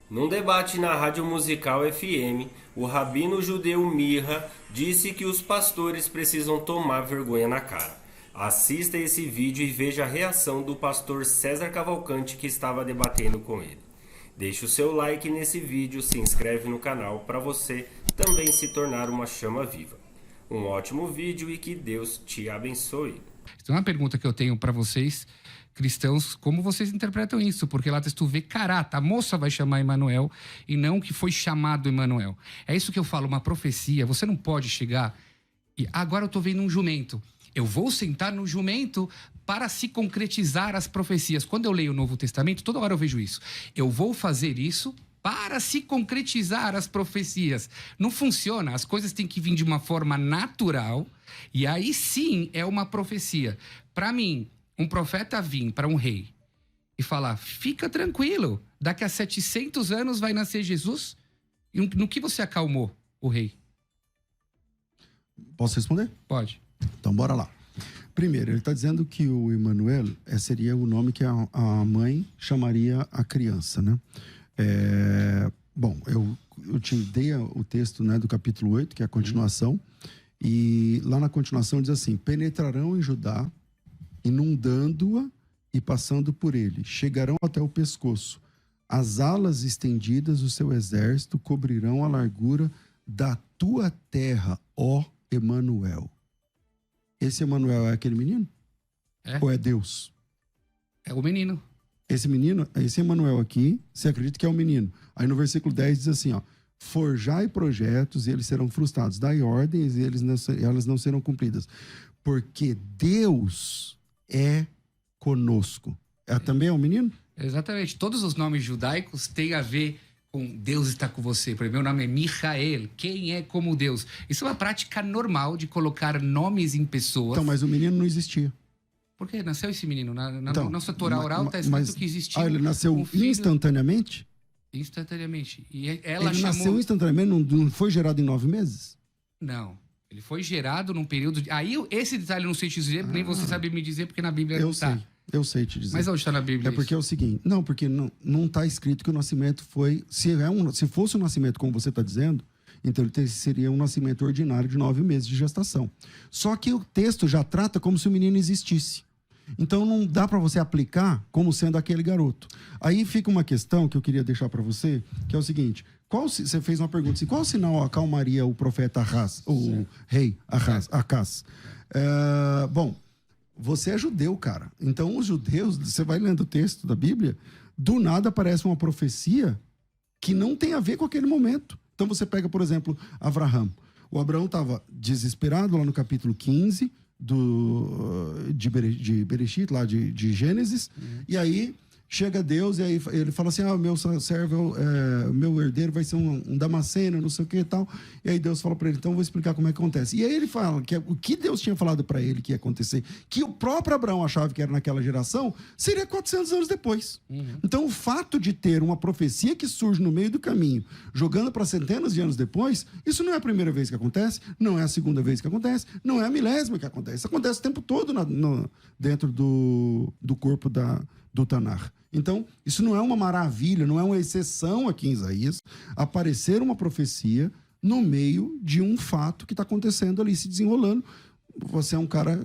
Num debate na Rádio Musical FM, o rabino judeu Mirra disse que os pastores precisam tomar vergonha na cara. Assista esse vídeo e veja a reação do pastor César Cavalcante que estava debatendo com ele. Deixe o seu like nesse vídeo, se inscreve no canal para você também se tornar uma chama viva. Um ótimo vídeo e que Deus te abençoe. Então, uma pergunta que eu tenho para vocês, cristãos, como vocês interpretam isso? Porque lá tu vê carata, a moça vai chamar Emanuel e não que foi chamado Emanuel. É isso que eu falo, uma profecia. Você não pode chegar e agora eu tô vendo um jumento. Eu vou sentar no jumento para se concretizar as profecias. Quando eu leio o Novo Testamento, toda hora eu vejo isso. Eu vou fazer isso para se concretizar as profecias. Não funciona, as coisas têm que vir de uma forma natural e aí sim é uma profecia. Para mim, um profeta vir para um rei e falar, fica tranquilo, daqui a 700 anos vai nascer Jesus, e no que você acalmou o rei? Posso responder? Pode. Então, bora lá. Primeiro, ele está dizendo que o Emanuel seria o nome que a mãe chamaria a criança, né? Bom, eu te dei o texto, né, do capítulo 8, que é a continuação, e lá na continuação diz assim, penetrarão em Judá, inundando-a e passando por ele, chegarão até o pescoço. As alas estendidas do seu exército cobrirão a largura da tua terra, ó Emanuel. Esse Emanuel é aquele menino? É. Ou é Deus? É o menino. Esse menino, esse Emanuel aqui, você acredita que é o menino. Aí no versículo 10 diz assim, ó, forjai projetos e eles serão frustrados, dai ordens e elas não serão cumpridas. Porque Deus é conosco. Também é um menino? Exatamente. Todos os nomes judaicos têm a ver com Deus está com você. Por exemplo, meu nome é Michael. Quem é como Deus? Isso é uma prática normal de colocar nomes em pessoas. Então, mas o menino não existia. Por que nasceu esse menino? Na Então, nossa Torá oral está escrito que existia. Ele nasceu um filho instantaneamente? Instantaneamente. E ela Ele chamou... nasceu instantaneamente, não foi gerado em 9 meses? Não. Ele foi gerado num período... Aí, esse detalhe eu não sei te dizer, nem você sabe me dizer, porque na Bíblia não está. Eu sei te dizer. Mas onde está na Bíblia? É porque é o seguinte, não, porque não está escrito que o nascimento foi... Se fosse um nascimento como você está dizendo, então ele seria um nascimento ordinário de 9 meses de gestação. Só que o texto já trata como se o menino existisse. Então não dá para você aplicar como sendo aquele garoto. Aí fica uma questão que eu queria deixar para você, que é o seguinte, você fez uma pergunta assim, qual sinal acalmaria o profeta Ahaz, o rei Acaz? Bom, você é judeu, cara. Então os judeus, você vai lendo o texto da Bíblia, do nada aparece uma profecia que não tem a ver com aquele momento. Então você pega, por exemplo, Abraão. O Abraão estava desesperado lá no capítulo 15 de Bereshit, lá de Gênesis, e aí chega Deus e aí ele fala assim, meu servo, meu herdeiro vai ser um Damasceno, não sei o que e tal, e aí Deus fala para ele, então eu vou explicar como é que acontece. E aí ele fala que o que Deus tinha falado para ele que ia acontecer, que o próprio Abraão achava que era naquela geração, seria 400 anos depois. Então o fato de ter uma profecia que surge no meio do caminho, jogando para centenas de anos depois, isso não é a primeira vez que acontece, não é a segunda vez que acontece, não é a milésima que acontece. Isso acontece o tempo todo dentro do corpo do Tanar. Então, isso não é uma maravilha, não é uma exceção aqui em Isaías, aparecer uma profecia no meio de um fato que está acontecendo ali, se desenrolando. Você é um cara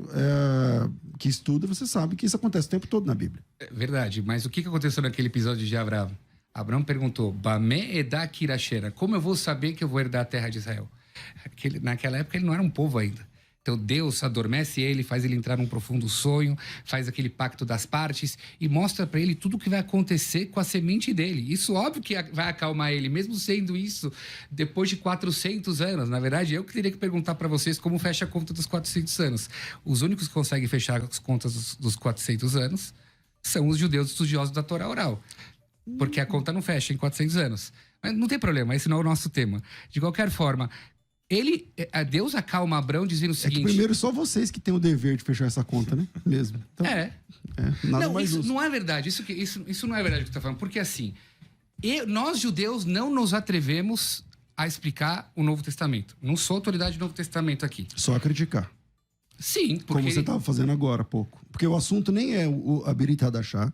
que estuda, você sabe que isso acontece o tempo todo na Bíblia. É verdade, mas o que aconteceu naquele episódio de Abraão? Abraão perguntou, Bamé edá kirashera, como eu vou saber que eu vou herdar a terra de Israel? Naquela época ele não era um povo ainda. Então Deus adormece ele, faz ele entrar num profundo sonho, faz aquele pacto das partes e mostra para ele tudo o que vai acontecer com a semente dele. Isso óbvio que vai acalmar ele, mesmo sendo isso depois de 400 anos. Na verdade, eu que teria que perguntar para vocês como fecha a conta dos 400 anos. Os únicos que conseguem fechar as contas dos 400 anos são os judeus estudiosos da Torá oral. Porque a conta não fecha em 400 anos. Mas não tem problema, esse não é o nosso tema. De qualquer forma... Deus acalma Abraão dizendo o seguinte... É que primeiro só vocês que têm o dever de fechar essa conta, né? Mesmo. Então, nada não, mais isso justo. não é verdade. Isso não é verdade o que você está falando. Porque assim, nós judeus não nos atrevemos a explicar o Novo Testamento. Não sou autoridade do Novo Testamento aqui. Só criticar. Sim, porque... Como você estava fazendo agora há pouco. Porque o assunto nem é a Berit Hadashah.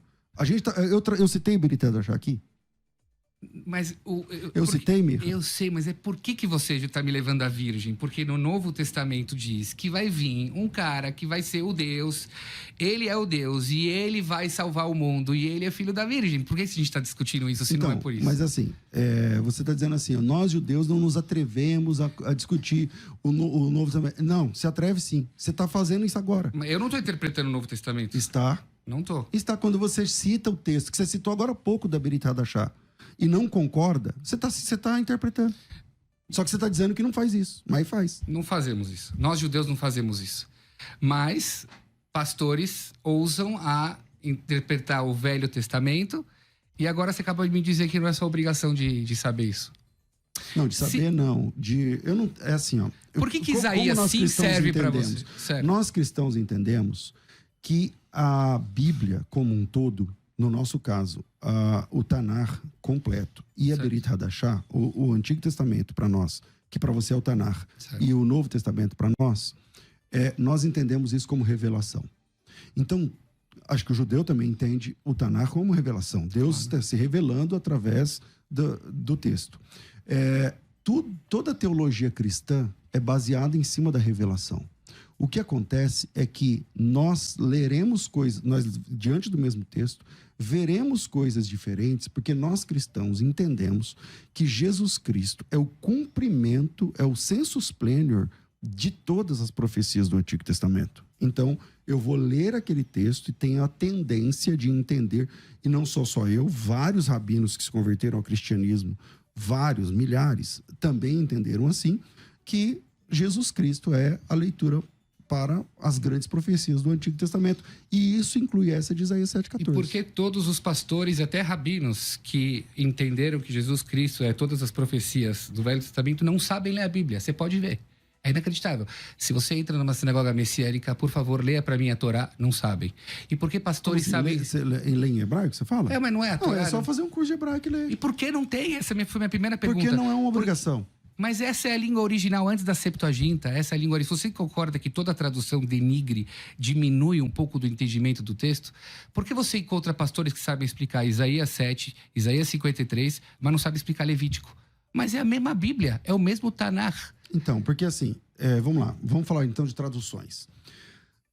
Eu citei Berit Hadashah aqui? Mas Eu citei, Mirra? Eu sei, mas por que você está me levando à Virgem? Porque no Novo Testamento diz que vai vir um cara que vai ser o Deus, ele é o Deus e ele vai salvar o mundo e ele é filho da Virgem. Por que a gente está discutindo isso se não é por isso? Mas assim, você está dizendo assim, ó, nós judeus não nos atrevemos a discutir o Novo Testamento. Não, se atreve sim. Você está fazendo isso agora. Eu não estou interpretando o Novo Testamento. Está. Não estou. Está quando você cita o texto, que você citou agora há pouco da Berit Hadashah, e não concorda, você tá interpretando. Só que você está dizendo que não faz isso, mas faz. Não fazemos isso. Nós, judeus, não fazemos isso. Mas pastores ousam a interpretar o Velho Testamento e agora você acaba de me dizer que não é sua obrigação de saber isso. Não, de saber não. Eu não. É assim, ó. Por que Isaías sim serve para você? Certo. Nós cristãos entendemos que a Bíblia como um todo, no nosso caso, o Tanar completo e a Berit Hadashah, o Antigo Testamento para nós, que para você é o Tanar, e o Novo Testamento para nós, nós entendemos isso como revelação. Então, acho que o judeu também entende o Tanar como revelação. Deus está se revelando através do texto. Toda a teologia cristã é baseada em cima da revelação. O que acontece é que nós leremos coisas, nós diante do mesmo texto, veremos coisas diferentes, porque nós cristãos entendemos que Jesus Cristo é o cumprimento, é o sensus plenior de todas as profecias do Antigo Testamento. Então, eu vou ler aquele texto e tenho a tendência de entender, e não só eu, vários rabinos que se converteram ao cristianismo, vários, milhares, também entenderam assim, que Jesus Cristo é a leitura para as grandes profecias do Antigo Testamento. E isso inclui essa de Isaías 7,14. E por que todos os pastores e até rabinos que entenderam que Jesus Cristo é todas as profecias do Velho Testamento não sabem ler a Bíblia? Você pode ver. É inacreditável. Se você entra numa sinagoga messiânica, por favor, leia para mim a Torá. Não sabem. E por que pastores sabem... Você lê em hebraico, você fala? Mas não é a Torá. Não, é só fazer um curso de hebraico e ler. E por que não tem? Essa foi minha primeira pergunta. Porque não é uma obrigação. Mas essa é a língua original antes da Septuaginta, essa é a língua original. Você concorda que toda tradução denigre, diminui um pouco do entendimento do texto? Por que você encontra pastores que sabem explicar Isaías 7, Isaías 53, mas não sabem explicar Levítico? Mas é a mesma Bíblia, é o mesmo Tanar. Então, porque assim, vamos lá, vamos falar então de traduções.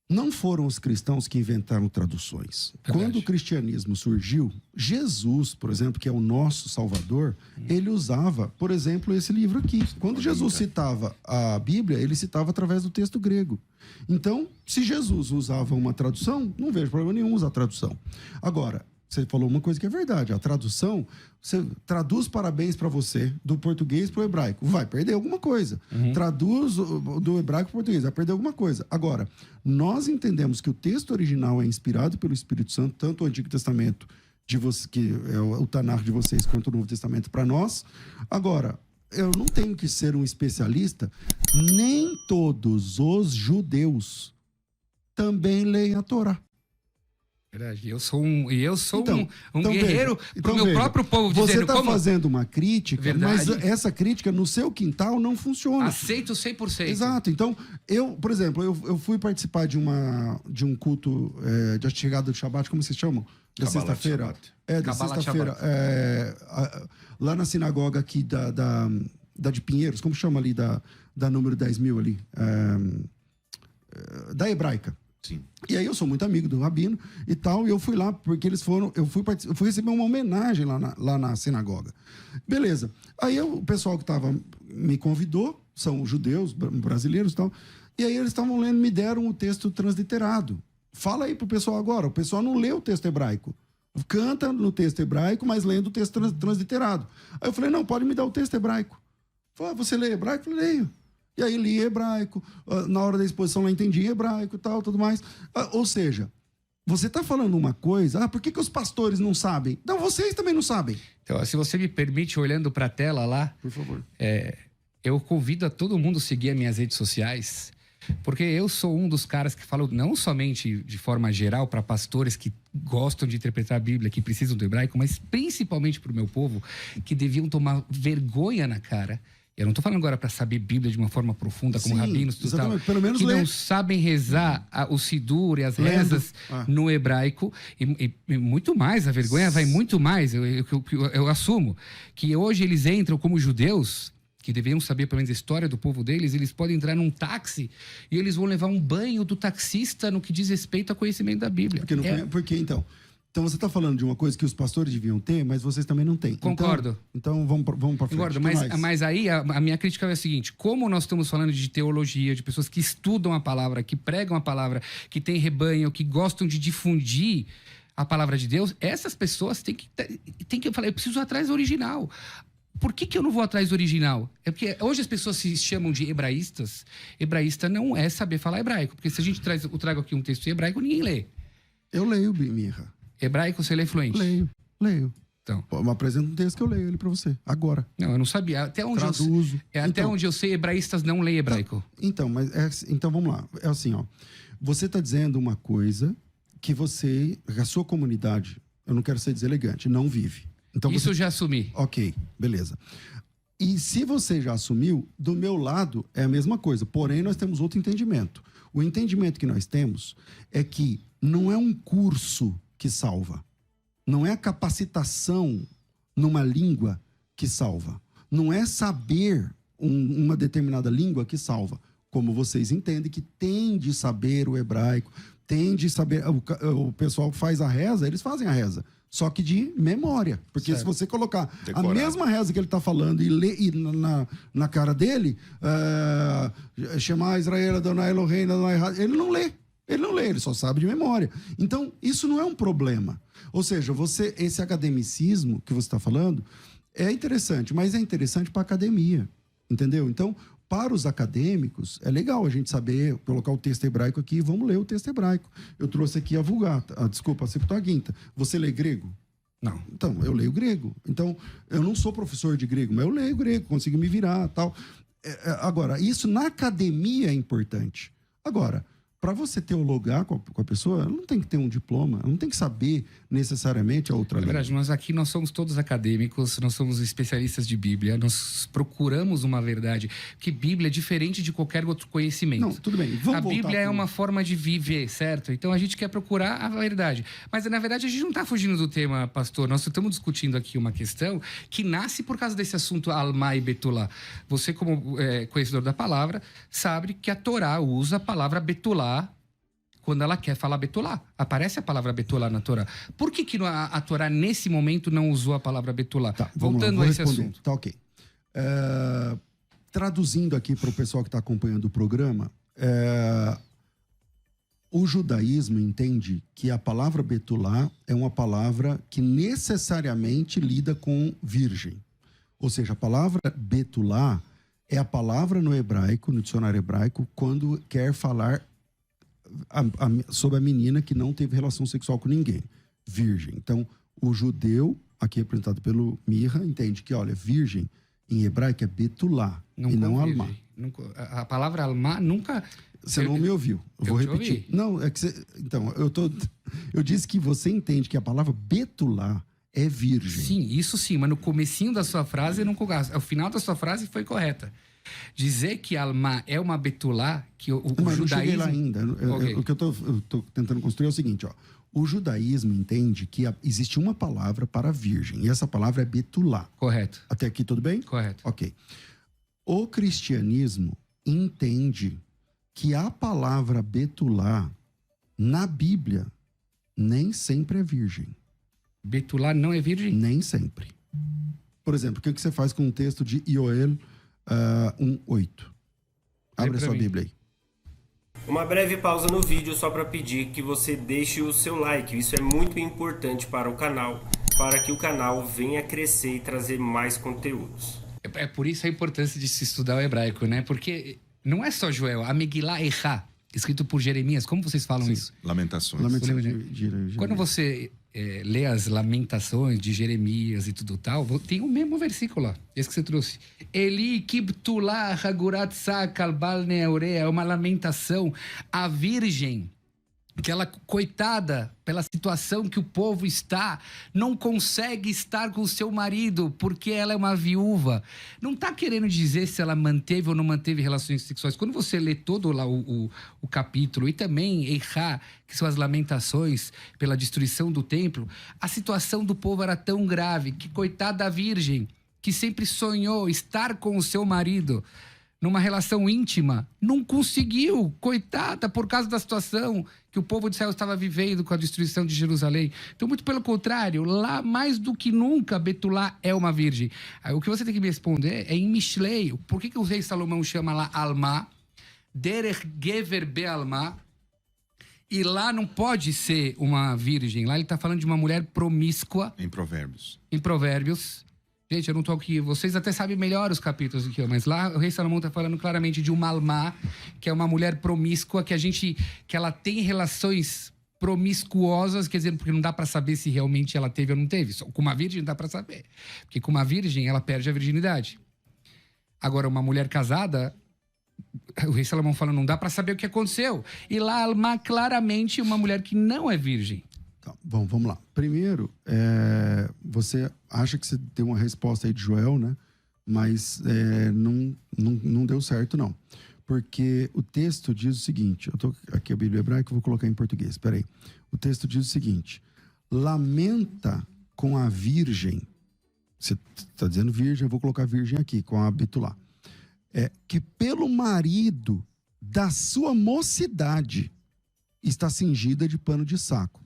Não foram os cristãos que inventaram traduções. Verdade. Quando o cristianismo surgiu, Jesus, por exemplo, que é o nosso Salvador, ele usava, por exemplo, esse livro aqui. Quando Jesus citava a Bíblia, ele citava através do texto grego. Então, se Jesus usava uma tradução, não vejo problema nenhum usar a tradução. Agora, você falou uma coisa que é verdade. A tradução, você traduz parabéns para você do português para o hebraico. Vai perder alguma coisa. Traduz do hebraico para o português. Vai perder alguma coisa. Agora, nós entendemos que o texto original é inspirado pelo Espírito Santo, tanto o Antigo Testamento, que é o Tanar de vocês, quanto o Novo Testamento para nós. Agora, eu não tenho que ser um especialista. Nem todos os judeus também leem a Torá. Verdade. Eu sou um guerreiro veja, pro meu próprio povo, você dizendo está como... fazendo uma crítica, Verdade. mas essa crítica no seu quintal não funciona. Aceito 100%. Exato. Então, por exemplo, eu fui participar de um culto de chegada do Shabat, como vocês chamam? Da sexta-feira. Da sexta-feira. Lá na sinagoga aqui da de Pinheiros, como chama ali, da número 10.000 ali? Da Hebraica. Sim. E aí eu sou muito amigo do rabino e tal, e eu fui lá porque eles foram, eu fui receber uma homenagem lá na sinagoga. Beleza. Aí o pessoal que me convidou, são judeus, brasileiros e tal, e aí eles estavam lendo, me deram o texto transliterado. Fala aí pro pessoal agora, o pessoal não lê o texto hebraico. Canta no texto hebraico, mas lendo o texto transliterado. Aí eu falei, não, pode me dar o texto hebraico. Falei, você lê hebraico? Eu falei, leio. E aí li hebraico, na hora da exposição lá entendi hebraico e tal, tudo mais. Ou seja, você está falando uma coisa, por que os pastores não sabem? Não, vocês também não sabem. Então, se você me permite, olhando para a tela lá, por favor. Eu convido a todo mundo a seguir as minhas redes sociais, porque eu sou um dos caras que falo não somente de forma geral para pastores que gostam de interpretar a Bíblia, que precisam do hebraico, mas principalmente para o meu povo, que deviam tomar vergonha na cara Eu não estou falando agora para saber Bíblia de uma forma profunda, como Sim, rabinos, tudo tal, exatamente. Pelo menos que ler. não sabem rezar o Sidur e as Lendo. rezas no hebraico, e muito mais, a vergonha vai muito mais, eu assumo, que hoje eles entram como judeus, que deveriam saber pelo menos a história do povo deles, eles podem entrar num táxi e eles vão levar um banho do taxista no que diz respeito ao conhecimento da Bíblia. Porque então... Então você está falando de uma coisa que os pastores deviam ter, mas vocês também não têm. Concordo. Então vamos para frente. Concordo, Que mas aí a minha crítica é a seguinte: como nós estamos falando de teologia, de pessoas que estudam a palavra, que pregam a palavra, que têm rebanho, que gostam de difundir a palavra de Deus, essas pessoas têm que falar, eu preciso ir atrás do original. Por que eu não vou atrás do original? É porque hoje as pessoas se chamam de hebraístas. Hebraísta não é saber falar hebraico, porque se a gente trago aqui um texto em hebraico, ninguém lê. Eu leio, Mirra. Hebraico você lê fluente? Leio. Então. Me apresenta um texto que eu leio ele para você, agora. Não, eu não sabia. Até onde Traduzo. até onde eu sei, hebraístas não leem hebraico. Então, então vamos lá. É assim, ó. Você está dizendo uma coisa que a sua comunidade, eu não quero ser deselegante, não vive. Então Isso eu já assumi. Ok, beleza. E se você já assumiu, do meu lado é a mesma coisa. Porém, nós temos outro entendimento. O entendimento que nós temos é que não é um curso que salva. Não é a capacitação numa língua que salva. Não é saber uma determinada língua que salva. Como vocês entendem que tem de saber o hebraico, tem de saber... O pessoal que faz a reza, eles fazem a reza. Só que de memória. Porque se você colocar a mesma reza que ele está falando e ler na cara dele, Shema Israel Adonai Eloheinu Adonai Echad, ele não lê. Ele não lê, ele só sabe de memória. Então, isso não é um problema. Ou seja, esse academicismo que você está falando é interessante, mas é interessante para a academia. Entendeu? Então, para os acadêmicos, é legal a gente saber, colocar o texto hebraico aqui e vamos ler o texto hebraico. Eu trouxe aqui a Vulgata, desculpa, a Septuaginta. Você lê grego? Não. Então, eu leio grego. Então, eu não sou professor de grego, mas eu leio grego, consigo me virar, tal. Agora, isso na academia é importante. Agora, para você teologar com a pessoa, ela não tem que ter um diploma, ela não tem que saber necessariamente a outra língua. É verdade, nós somos todos acadêmicos, nós somos especialistas de Bíblia, nós procuramos uma verdade, que Bíblia é diferente de qualquer outro conhecimento. Não, tudo bem. A Bíblia é uma forma de viver, certo? Então a gente quer procurar a verdade. Mas na verdade a gente não está fugindo do tema, pastor. Nós estamos discutindo aqui uma questão que nasce por causa desse assunto Alma e Betulá. Você, como conhecedor da palavra, sabe que a Torá usa a palavra Betulá quando ela quer falar Betulá. Aparece a palavra Betulá na Torá. Por que a Torá, nesse momento, não usou a palavra Betulá? Tá, voltando a esse assunto. Tá, ok. Traduzindo aqui para o pessoal que está acompanhando o programa, o judaísmo entende que a palavra Betulá é uma palavra que necessariamente lida com virgem. Ou seja, a palavra Betulá é a palavra no hebraico, no dicionário hebraico, quando quer falar sobre a menina que não teve relação sexual com ninguém. Virgem. Então, o judeu, aqui representado pelo Mirra, entende que, olha, virgem em hebraico é Betulá e não Alma. A palavra Alma nunca... Você não me ouviu. Eu vou repetir. Não, é que você... Então, eu disse que você entende que a palavra Betulá é virgem. Sim, isso sim, mas no comecinho da sua frase, o final da sua frase foi correta. Dizer que Alma é uma Betulá, que o mas judaísmo... não cheguei lá ainda. Okay. O que eu tô tentando construir é o seguinte, ó. O judaísmo entende que existe uma palavra para virgem, e essa palavra é Betulá. Correto. Até aqui tudo bem? Correto. Ok. O cristianismo entende que a palavra Betulá, na Bíblia, nem sempre é virgem. Betulá não é virgem? Nem sempre. Por exemplo, o que você faz com o texto de Ioel 1:8? Abre a sua Bíblia aí. Uma breve pausa no vídeo só para pedir que você deixe o seu like. Isso é muito importante para o canal, para que o canal venha crescer e trazer mais conteúdos. É por isso a importância de se estudar o hebraico, né? Porque não é só Joel, a Megillah Eichá, escrito por Jeremias. Como vocês falam isso? Lamentações. Quando você lê as lamentações de Jeremias e tudo tal, tem o mesmo versículo lá, esse que você trouxe. Eli kibtulá hagurat sakal bal neorea, é uma lamentação. A virgem que ela, coitada, pela situação que o povo está, não consegue estar com o seu marido porque ela é uma viúva. Não está querendo dizer se ela manteve ou não manteve relações sexuais. Quando você lê todo lá o capítulo, e também Eirá, que são as lamentações pela destruição do templo, a situação do povo era tão grave que, coitada da virgem, que sempre sonhou estar com o seu marido numa relação íntima, não conseguiu, coitada, por causa da situação que o povo de Israel estava vivendo com a destruição de Jerusalém. Então, muito pelo contrário, lá, mais do que nunca, Betulá é uma virgem. Aí, o que você tem que me responder é em Mishlei. Por que o rei Salomão chama lá Alma, Derech Gever Be'alma, e lá não pode ser uma virgem. Lá ele está falando de uma mulher promíscua. Em Provérbios. Em Provérbios. Gente, eu não tô aqui, vocês até sabem melhor os capítulos do que eu, mas lá o rei Salomão tá falando claramente de uma almá, que é uma mulher promíscua, que ela tem relações promiscuosas, quer dizer, porque não dá para saber se realmente ela teve ou não teve. Só com uma virgem dá para saber, porque com uma virgem ela perde a virginidade. Agora, uma mulher casada, o rei Salomão fala, não dá para saber o que aconteceu. E lá a almá claramente uma mulher que não é virgem. Bom, vamos lá. Primeiro, você acha que você deu uma resposta aí de Joel, né? Mas não deu certo, não. Porque o texto diz o seguinte, eu tô aqui a Bíblia hebraica, eu vou colocar em português, espera aí. O texto diz o seguinte, lamenta com a virgem, você está dizendo virgem, eu vou colocar virgem aqui, com a Betulá, que pelo marido da sua mocidade está cingida de pano de saco.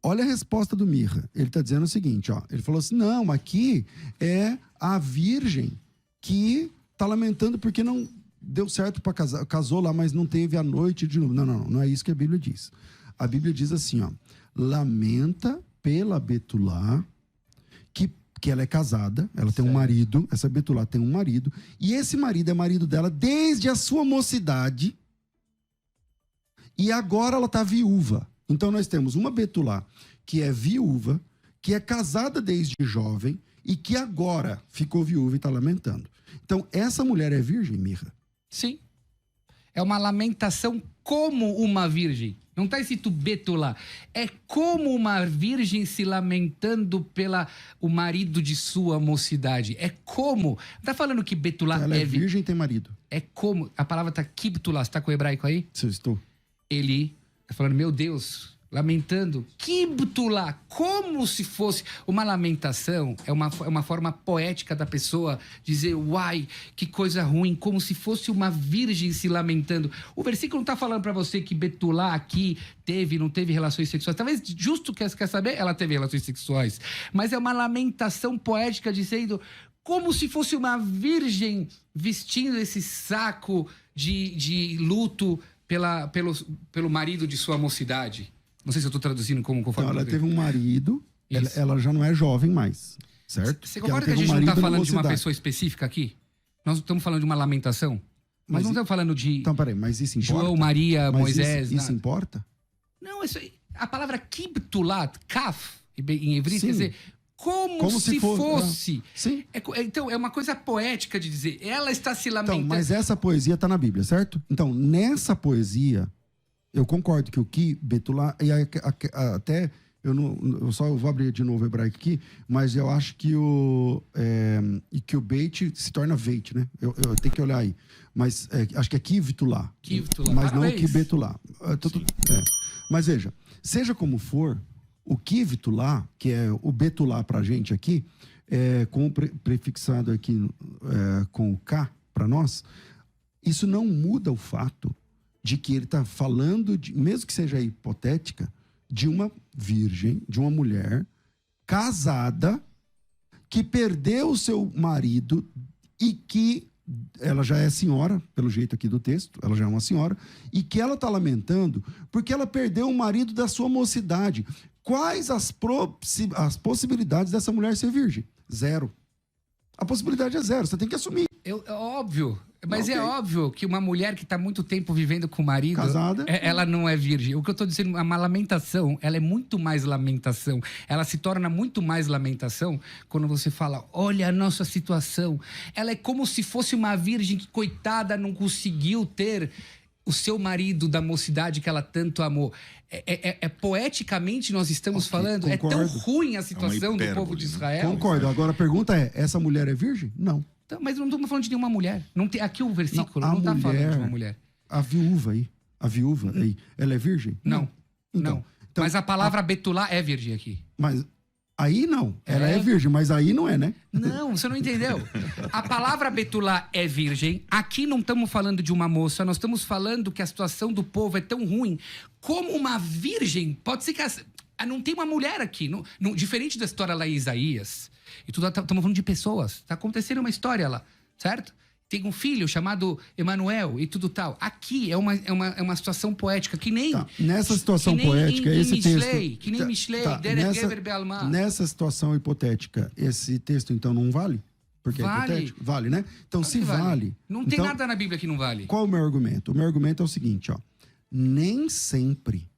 Olha a resposta do Mirra. Ele está dizendo o seguinte, ó. Ele falou assim, não, aqui é a virgem que está lamentando porque não deu certo para casar, casou lá, mas não teve a noite de novo. Não é isso que a Bíblia diz. A Bíblia diz assim, ó, lamenta pela Betulá, que ela é casada, ela tem um marido, essa Betulá tem um marido, e esse marido é marido dela desde a sua mocidade, e agora ela está viúva. Então nós temos uma Betulá que é viúva, que é casada desde jovem e que agora ficou viúva e está lamentando. Então essa mulher é virgem, Mirra? Sim. É uma lamentação como uma virgem. Não está escrito Betulá. É como uma virgem se lamentando pela o marido de sua mocidade. É como. Não está falando que Betulá ela é virgem e tem marido. É como. A palavra está Kibtulá. Você está com o hebraico aí? Sim, estou. Ele está falando, meu Deus, lamentando. Kibtulá, como se fosse uma lamentação. É uma forma poética da pessoa dizer, uai, que coisa ruim, como se fosse uma virgem se lamentando. O versículo não está falando para você que Betulá aqui não teve relações sexuais. Talvez justo quer saber, ela teve relações sexuais. Mas é uma lamentação poética dizendo como se fosse uma virgem vestindo esse saco de luto pelo marido de sua mocidade. Não sei se eu estou traduzindo conforme... Então, ela teve um marido, ela já não é jovem mais, certo? Você concorda que a gente não está falando de uma pessoa específica aqui? Nós estamos falando de uma lamentação? Nós não estamos falando de... Então, peraí, mas isso importa? João, Maria, Moisés... Isso importa? Não, a palavra kibtulat, kaf, em hebreu, quer dizer... Como se fosse. Sim. Então, é uma coisa poética de dizer. Ela está se lamentando. Então, mas essa poesia está na Bíblia, certo? Então, nessa poesia, eu concordo que o que Betulá... E até... Eu vou abrir de novo o hebraico aqui, mas eu acho que que o Beit se torna Veit, né? Eu tenho que olhar aí. Mas acho que é Kivtulá. Mas não que Betulá. Mas veja, seja como for... O Kivtulá, que é o Betulá para a gente aqui, com o prefixado aqui com o K para nós, isso não muda o fato de que ele está falando, mesmo que seja hipotética, de uma virgem, de uma mulher casada que perdeu o seu marido e que ela já é senhora, pelo jeito aqui do texto, ela já é uma senhora, e que ela está lamentando porque ela perdeu o marido da sua mocidade. Quais as possibilidades dessa mulher ser virgem? Zero. A possibilidade é zero, você tem que assumir. É óbvio, mas okay. É óbvio que uma mulher que está muito tempo vivendo com o marido... Casada. Ela não é virgem. O que eu estou dizendo, uma lamentação, ela é muito mais lamentação. Ela se torna muito mais lamentação quando você fala, olha a nossa situação. Ela é como se fosse uma virgem que, coitada, não conseguiu ter o seu marido da mocidade que ela tanto amou. Poeticamente nós estamos falando, concordo. é tão ruim a situação do hipérbole, povo de né? Israel. Concordo. Agora a pergunta é: essa mulher é virgem? Não. Então, mas não estamos falando de nenhuma mulher. Não tem, aqui o versículo a não está falando de mulher- uma mulher. A viúva aí, ela é virgem? Não. Então, Não. Mas a palavra betulá é virgem aqui. Mas aí não. Ela É? é virgem, mas aí não é, né? Não, você não entendeu. A palavra betulá é virgem. Aqui não estamos falando de uma moça, nós estamos falando que a situação do povo é tão ruim como uma virgem. Pode ser que não tem uma mulher aqui. Diferente da história lá em Isaías. E tudo estamos falando de pessoas. Está acontecendo uma história lá, certo? Tem um filho chamado Emanuel e tudo tal. Aqui é uma situação poética, que nem... Tá. Nessa situação que nem poética, em esse Mishlei, texto... que nem Mishlei, Tá. Derek Geber Be'alma. Nessa situação hipotética, esse texto, então, não vale? Porque Vale. é hipotético? Vale, né? Então, Claro se que vale... Não tem então, nada na Bíblia que não vale. Qual é o meu argumento? O meu argumento é o seguinte, ó. Nem sempre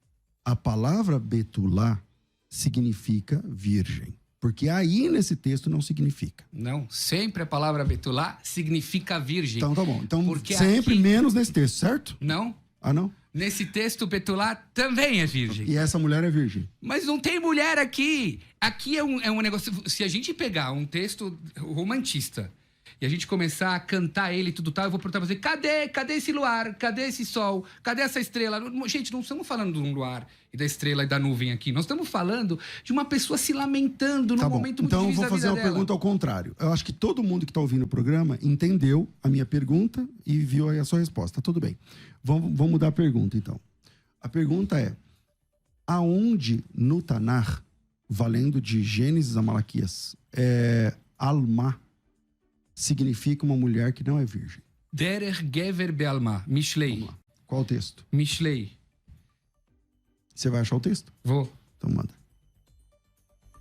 a palavra betulá significa virgem. Porque aí, nesse texto, não significa. Não, sempre a palavra betulá significa virgem. Então, tá bom. Então, Porque sempre aqui- menos nesse texto, certo? Não, Ah, não? nesse texto betulá também é virgem. E essa mulher é virgem. Mas não tem mulher aqui. Aqui é um negócio... Se a gente pegar um texto romantista e a gente começar a cantar ele e tudo tal, eu vou perguntar pra você, cadê esse luar? Cadê esse sol? Cadê essa estrela? Gente, não estamos falando de um luar e da estrela e da nuvem aqui. Nós estamos falando de uma pessoa se lamentando num Tá bom. momento muito Então, eu difícil vou da fazer vida uma dela. pergunta ao contrário. Eu acho que todo mundo que está ouvindo o programa entendeu a minha pergunta e viu aí a sua resposta. Tudo bem. Vamos mudar a pergunta, então. A pergunta é: aonde no Tanar, valendo de Gênesis a Malaquias, Alma significa uma mulher que não é virgem? Derech Gever Be'alma, Mishlei. Vamos lá. Qual o texto? Mishlei. Você vai achar o texto? Vou. Então manda.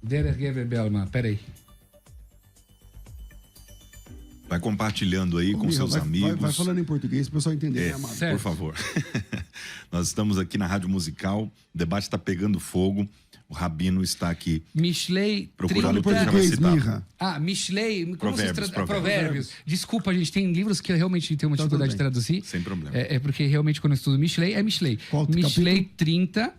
Derech Gever Be'alma, peraí. Vai compartilhando aí com Ô, seus vai, amigos. Vai falando em português para o pessoal entender, né, amado? certo. Por favor. Nós estamos aqui na Rádio Musical, o debate está pegando fogo, o Rabino está aqui Mishlei procurando 30... depois já vai Português, citar. Mirra. Mishlei... Como Provérbios, vocês provérbios. Provérbios. Desculpa, gente, tem livros que eu realmente tenho uma Tá dificuldade tudo de bem. traduzir. Sem problema. É porque realmente quando eu estudo Mishlei, é Mishlei. Qual Mishlei capítulo? 30,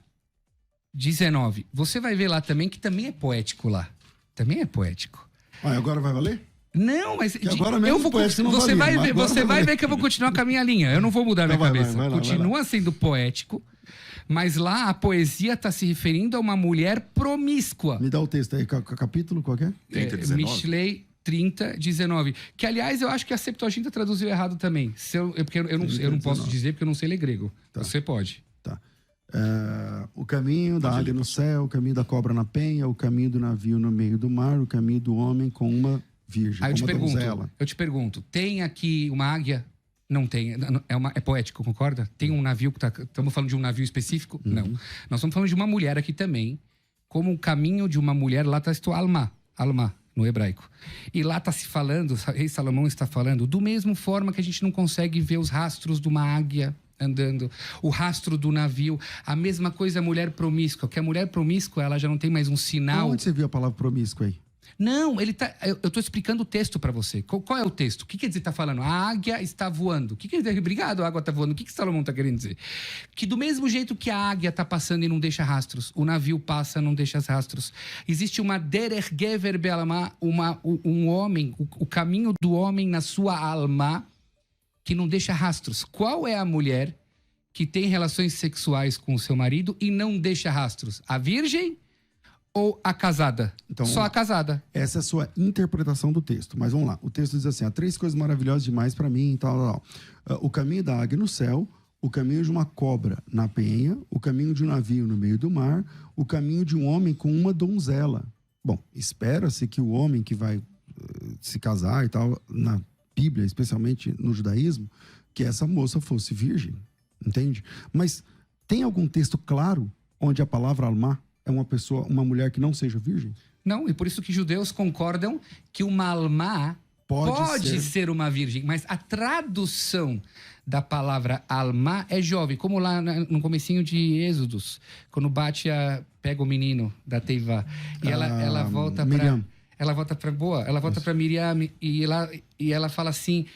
19. Você vai ver lá também que também é poético lá. Também é poético. Ah, agora vai valer? Não, mas agora mesmo poético não você valia, vai mas ver, agora você vai vai valer. ver que eu vou continuar com a minha linha. Eu não vou mudar minha Então vai, cabeça. vai lá, Continua sendo poético, mas lá a poesia está se referindo a uma mulher promíscua. Me dá o texto aí, capítulo qual que é? 30, 19. Mishlei 30, 19. Que, aliás, eu acho que a Septuaginta traduziu errado também. Porque eu não posso 19. dizer porque eu não sei ler grego. Tá. Você pode. Tá. O caminho da águia no céu, o caminho da cobra na penha, o caminho do navio no meio do mar, o caminho do homem com uma virgem, Aí com uma donzela. eu te pergunto, tem aqui uma águia? Não tem. É poético, concorda? Tem um navio que estamos falando de um navio específico? Não. Nós estamos falando de uma mulher aqui também. Como o caminho de uma mulher, lá está escrito Alma, no hebraico. E lá está se falando, o rei Salomão está falando, do mesmo forma que a gente não consegue ver os rastros de uma águia andando, o rastro do navio, a mesma coisa a mulher promíscua, que a mulher promíscua, ela já não tem mais um sinal. Onde você viu a palavra promíscuo aí? Não, eu tô explicando o texto para você. Qual é o texto? O que quer dizer tá falando? A águia está voando. O que quer dizer? Obrigado, a água está voando. O que Salomão está querendo dizer? Que do mesmo jeito que a águia está passando e não deixa rastros, o navio passa e não deixa rastros. Existe uma Derech Gever Be'alma, um homem, o caminho do homem na sua alma, que não deixa rastros. Qual é a mulher que tem relações sexuais com o seu marido e não deixa rastros? A virgem ou a casada? Então, Só a casada. Essa é a sua interpretação do texto. Mas vamos lá. O texto diz assim: há 3 coisas maravilhosas demais para mim, tal. O caminho da águia no céu, o caminho de uma cobra na penha, o caminho de um navio no meio do mar, o caminho de um homem com uma donzela. Bom, espera-se que o homem que vai se casar e tal, na Bíblia, especialmente no judaísmo, que essa moça fosse virgem. Entende? Mas tem algum texto claro onde a palavra alma é uma mulher que não seja virgem? Não, e por isso que judeus concordam que uma alma pode ser uma virgem, mas a tradução da palavra alma é jovem, como lá no comecinho de Êxodos, quando Batia pega o menino da Teiva e ela volta para... Miriam. ela volta para boa, ela volta para Miriam e ela fala assim,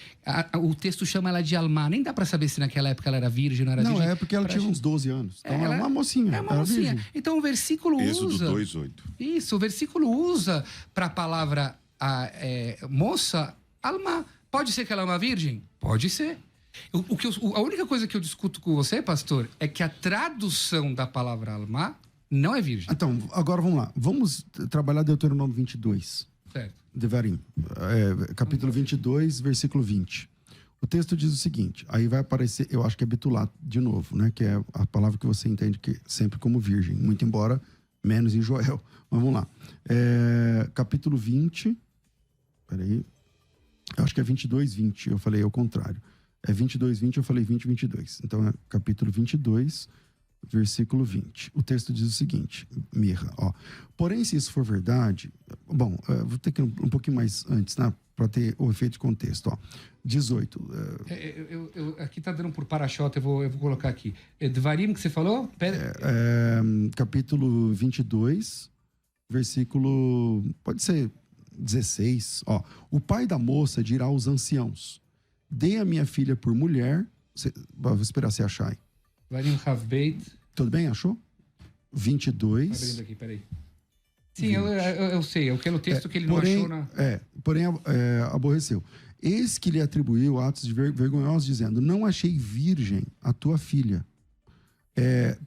o texto chama ela de Alma. Nem dá para saber se naquela época ela era virgem ou não era Não, virgem. é porque ela tinha uns 12 anos. Então é uma mocinha. É uma era mocinha. virgem. Então o versículo Êxodo usa... 2:8. Isso, o versículo usa para a palavra moça, Alma. Pode ser que ela é uma virgem? Pode ser. A única coisa que eu discuto com você, pastor, é que a tradução da palavra Alma não é virgem. Então, agora vamos lá. Vamos trabalhar Deuteronômio 22. Certo. Devarim. Capítulo 22, versículo 20. O texto diz o seguinte, aí vai aparecer, eu acho que é Betulá de novo, né? Que é a palavra que você entende que sempre como virgem, muito embora menos em Joel. Mas vamos lá. Capítulo 20, peraí, eu acho que é 22, 20, eu falei ao contrário. É 22, 20, eu falei 20, 22. Então é capítulo 22, versículo 20. O texto diz o seguinte, Mirra, ó. Porém, se isso for verdade... Bom, vou ter que ir um pouquinho mais antes, né? Para ter o efeito de contexto, ó. 18. Aqui tá dando por para-choque, eu vou colocar aqui. Devarim que você falou? Capítulo 22, versículo... Pode ser 16. Ó. O pai da moça dirá aos anciãos, dê a minha filha por mulher... Vou esperar você achar aí. Devarim Havbeit. Tudo bem, achou? 22. Tá abrindo aqui, peraí. Sim, eu sei. É aquele texto que ele não achou na... Porém, aborreceu. Eis que lhe atribuiu atos de vergonhosos, dizendo, não achei virgem a tua filha.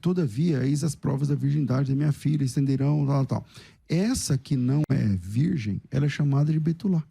Todavia, eis as provas da virgindade da minha filha, estenderão, tal. Essa que não é virgem, ela é chamada de Betulá.